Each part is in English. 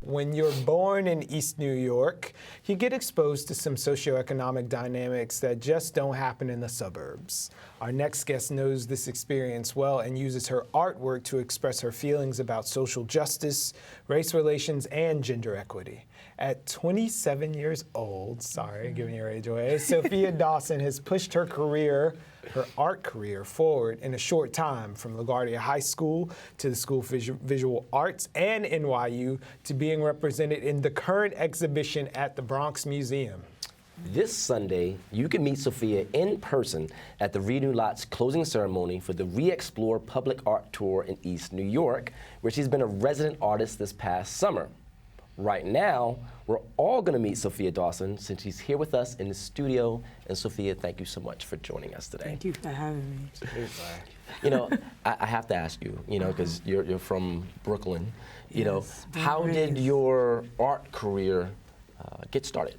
When you're born in East New York, you get exposed to some socioeconomic dynamics that just don't happen in the suburbs. Our next guest knows this experience well and uses her artwork to express her feelings about social justice, race relations, and gender equity. At 27 years old, giving your age away, Sophia Dawson has pushed her art career forward in a short time, from LaGuardia High School to the School of Visual Arts and NYU to being represented in the current exhibition at the Bronx Museum. This Sunday, you can meet Sophia in person at the Renew Lot's closing ceremony for the Re-Explore Public Art Tour in East New York, where she's been a resident artist this past summer. Right now, we're all going to meet Sophia Dawson since she's here with us in the studio. And Sophia, thank you so much for joining us today. Thank you for having me. You know, I have to ask you, because you're from Brooklyn. How did your art career get started?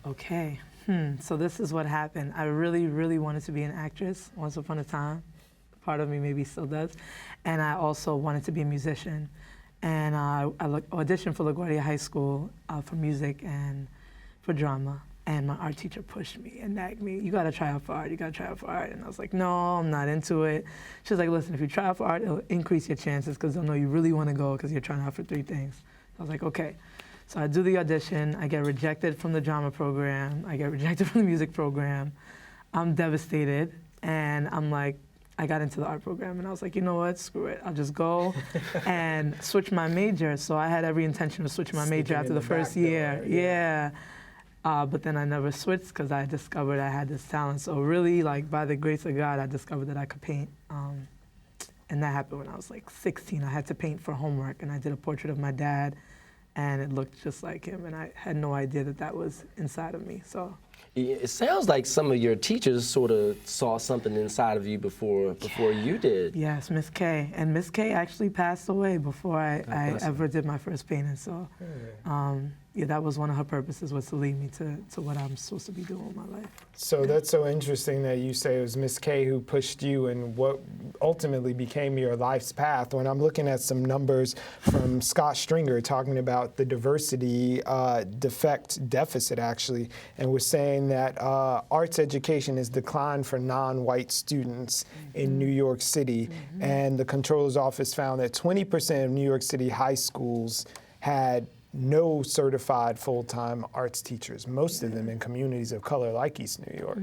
Okay, so this is what happened. I really, really wanted to be an actress once upon a time. Part of me maybe still does. And I also wanted to be a musician. And I auditioned for LaGuardia High School for music and for drama. And my art teacher pushed me and nagged me, you gotta try out for art, you gotta try out for art. And I was like, no, I'm not into it. She was like, listen, if you try out for art, it'll increase your chances because they'll know you really wanna go because you're trying out for 3 things. I was like, okay. So I do the audition, I get rejected from the drama program, I get rejected from the music program. I'm devastated, and I'm like, I got into the art program, and I was like, you know what, screw it. I'll just go and switch my major. So I had every intention of switching my major after the first year. Yeah. But then I never switched because I discovered I had this talent. So really, like, by the grace of God, I discovered that I could paint. And that happened when I was like 16. I had to paint for homework, and I did a portrait of my dad, and it looked just like him, and I had no idea that that was inside of me. So. It sounds like some of your teachers sort of saw something inside of you before you did. Yes, Miss K. And Miss K actually passed away before I ever did my first painting. So yeah, that was one of her purposes, was to lead me to what I'm supposed to be doing with my life. So that's so interesting that you say it was Miss K who pushed you and what ultimately became your life's path. When I'm looking at some numbers from Scott Stringer talking about the diversity deficit actually, and was saying that arts education has declined for non-white students in New York City, and the Comptroller's Office found that 20% of New York City high schools had no certified full-time arts teachers, most of them in communities of color like East New York.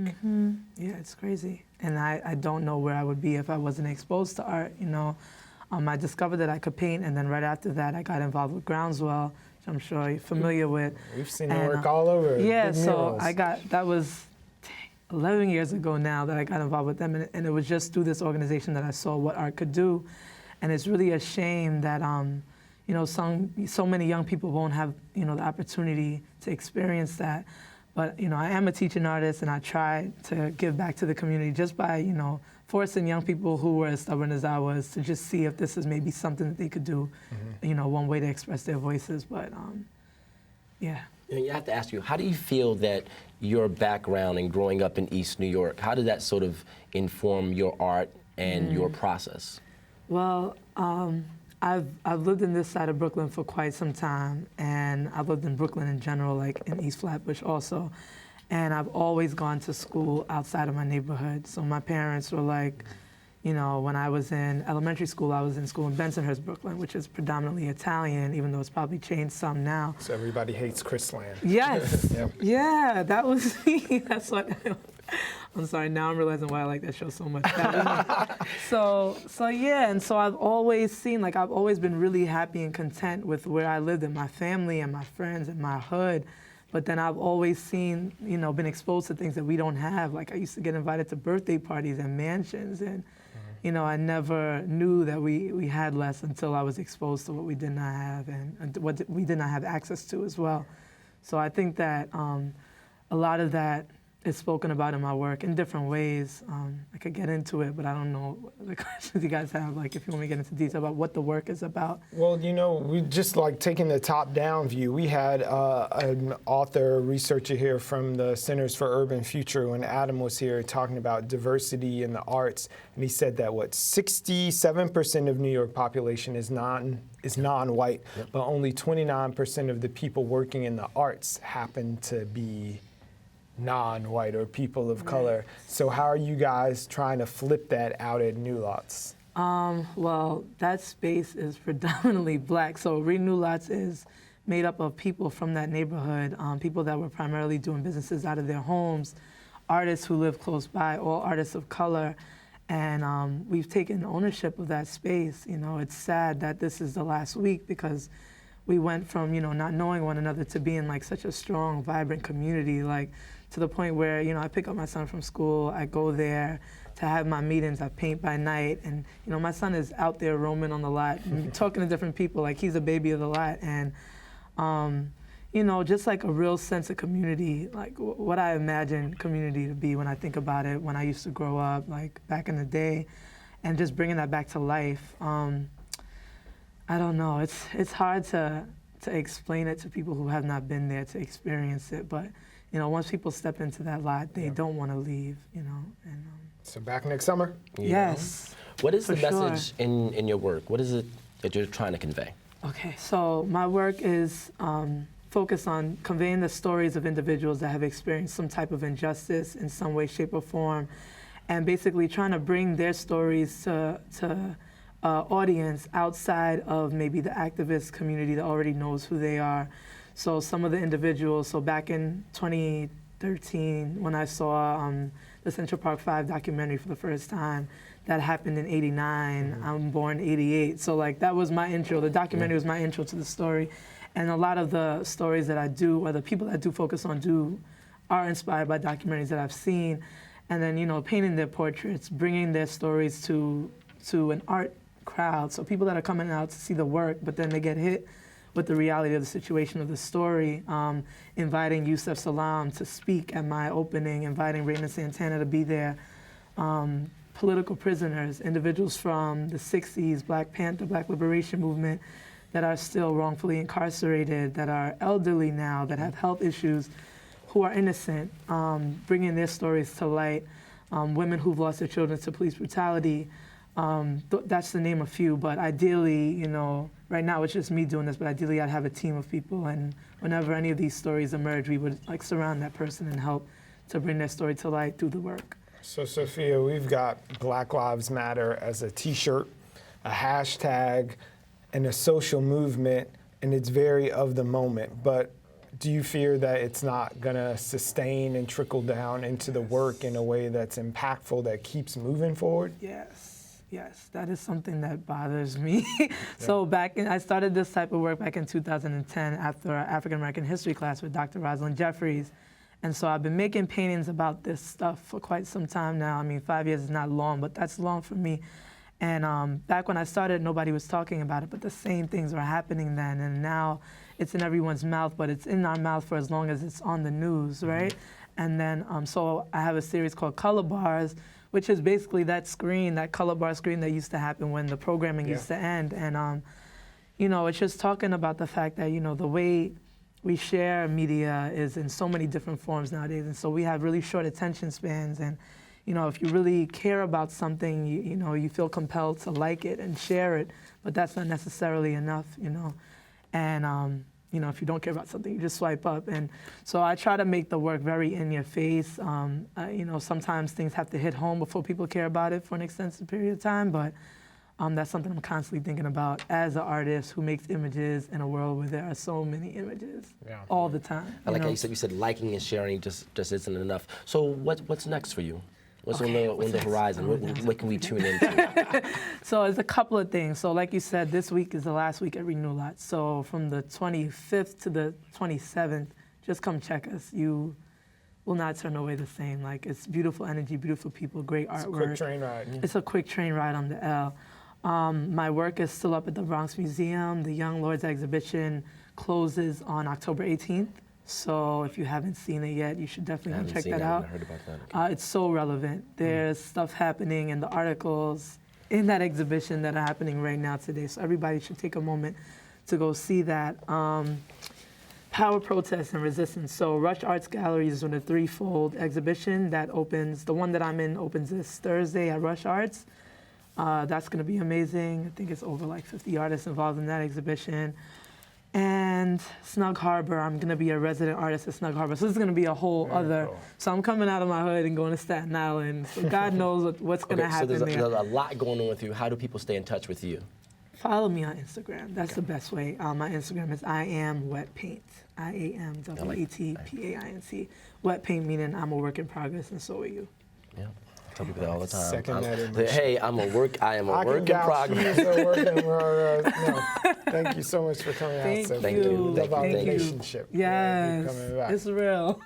Yeah, it's crazy. And I don't know where I would be if I wasn't exposed to art, I discovered that I could paint, and then right after that I got involved with Groundswell, which I'm sure you're familiar with. We've seen the work all over. Yeah, so that was 11 years ago now that I got involved with them, and it was just through this organization that I saw what art could do. And it's really a shame that so many young people won't have, the opportunity to experience that. But, I am a teaching artist, and I try to give back to the community just by, forcing young people who were as stubborn as I was to just see if this is maybe something that they could do, one way to express their voices. But, yeah. You have to ask you, how do you feel that your background and growing up in East New York, how did that sort of inform your art and your process? Well, I've lived in this side of Brooklyn for quite some time, and I've lived in Brooklyn in general, like in East Flatbush also, and I've always gone to school outside of my neighborhood. So my parents were like, when I was in elementary school, I was in school in Bensonhurst, Brooklyn, which is predominantly Italian, even though it's probably changed some now. So everybody hates Chrisland. Yes. Yep. Yeah, that was me. That's what. I'm sorry, now I'm realizing why I like that show so much. So yeah, and so I've always seen, I've always been really happy and content with where I lived and my family and my friends and my hood. But then I've always seen, been exposed to things that we don't have. Like, I used to get invited to birthday parties and mansions, and I never knew that we had less until I was exposed to what we did not have and what we did not have access to as well. So I think that a lot of that is spoken about in my work in different ways. I could get into it, but I don't know the questions you guys have, like if you want me to get into detail about what the work is about. Well, you know, we just like taking the top-down view. We had an author, researcher here from the Centers for Urban Future when Adam was here talking about diversity in the arts, and he said that 67% of New York population is non-white, yep. But only 29% of the people working in the arts happen to be non-white or people of color. So how are you guys trying to flip that out at New Lots? Well, that space is predominantly black. So New Lots is made up of people from that neighborhood, people that were primarily doing businesses out of their homes, artists who live close by, all artists of color. And we've taken ownership of that space. You know, it's sad that this is the last week because we went from, you know, not knowing one another to being like such a strong, vibrant community, like to the point where, you know, I pick up my son from school, I go there to have my meetings, I paint by night, and, you know, my son is out there roaming on the lot, talking to different people, like he's a baby of the lot, and, you know, just like a real sense of community, like what I imagine community to be when I think about it, when I used to grow up, like back in the day, and just bringing that back to life. I don't know, it's hard to explain it to people who have not been there to experience it, but you know, once people step into that lot, they don't want to leave, you know. And, so back next summer? Yes. What is the message in your work? What is it that you're trying to convey? Okay, so my work is focused on conveying the stories of individuals that have experienced some type of injustice in some way, shape, or form, and basically trying to bring their stories to audience outside of maybe the activist community that already knows who they are. So some of the individuals, so back in 2013, when I saw the Central Park 5 documentary for the first time, that happened in '89, I'm born '88. So like that was my intro, the documentary was my intro to the story. And a lot of the stories that I do, or the people that I do focus on are inspired by documentaries that I've seen. And then, you know, painting their portraits, bringing their stories to an art crowd. So people that are coming out to see the work, but then they get hit with the reality of the situation of the story, inviting Yusef Salaam to speak at my opening, inviting Raina Santana to be there, political prisoners, individuals from the 60s, Black Panther, Black Liberation Movement, that are still wrongfully incarcerated, that are elderly now, that have health issues, who are innocent, bringing their stories to light, women who've lost their children to police brutality. That's to name a few, but ideally, you know, right now it's just me doing this, but ideally I'd have a team of people, and whenever any of these stories emerge, we would like surround that person and help to bring their story to light through the work. So Sophia, we've got Black Lives Matter as a t-shirt, a hashtag, and a social movement, and it's very of the moment, but do you fear that it's not gonna sustain and trickle down into the work in a way that's impactful, that keeps moving forward? Yes, that is something that bothers me. So I started this type of work back in 2010 after our African American history class with Dr. Rosalind Jeffries. And so I've been making paintings about this stuff for quite some time now. I mean, 5 years is not long, but that's long for me. And back when I started, nobody was talking about it, but the same things were happening then. And now it's in everyone's mouth, but it's in our mouth for as long as it's on the news, right? And then, so I have a series called Color Bars, which is basically that screen, that color bar screen that used to happen when the programming used to end. And, you know, it's just talking about the fact that, you know, the way we share media is in so many different forms nowadays. And so we have really short attention spans. And, you know, if you really care about something, you know, you feel compelled to like it and share it, but that's not necessarily enough, you know. And, you know, if you don't care about something, you just swipe up. And so I try to make the work very in your face. You know, sometimes things have to hit home before people care about it for an extensive period of time, but that's something I'm constantly thinking about as an artist who makes images in a world where there are so many images all the time. I like how you said liking and sharing just isn't enough. So what's next for you? What's on the horizon? What can we tune into? So there's a couple of things. So like you said, this week is the last week at Renew Lot. So from the 25th to the 27th, just come check us. You will not turn away the same. Like, it's beautiful energy, beautiful people, great artwork. It's a quick train ride. It's a quick train ride on the L. My work is still up at the Bronx Museum. The Young Lords exhibition closes on October 18th. So if you haven't seen it yet, you should definitely go check that I out. haven't heard about that. It's so relevant. There's stuff happening in the articles in that exhibition that are happening right now today. So everybody should take a moment to go see that. Power, protest, and resistance. So Rush Arts Gallery is on a threefold exhibition that opens, the one that I'm in opens this Thursday at Rush Arts. That's gonna be amazing. I think it's over like 50 artists involved in that exhibition. And Snug Harbor, I'm gonna be a resident artist at Snug Harbor. So this is gonna be a whole other, so I'm coming out of my hood and going to Staten Island. So God knows what's gonna happen so there. there's a lot going on with you. How do people stay in touch with you? Follow me on Instagram. That's the best way. My Instagram is IamWetPaint. IamWetPaint. Wet paint meaning I'm a work in progress, and so are you. Yeah, I tell people that all the time. Second that emotion. Hey, I am a work in progress. Thank you so much for coming out. Thank Sophia. you. We love our Thank you. relationship. Yes, Coming back. it's real.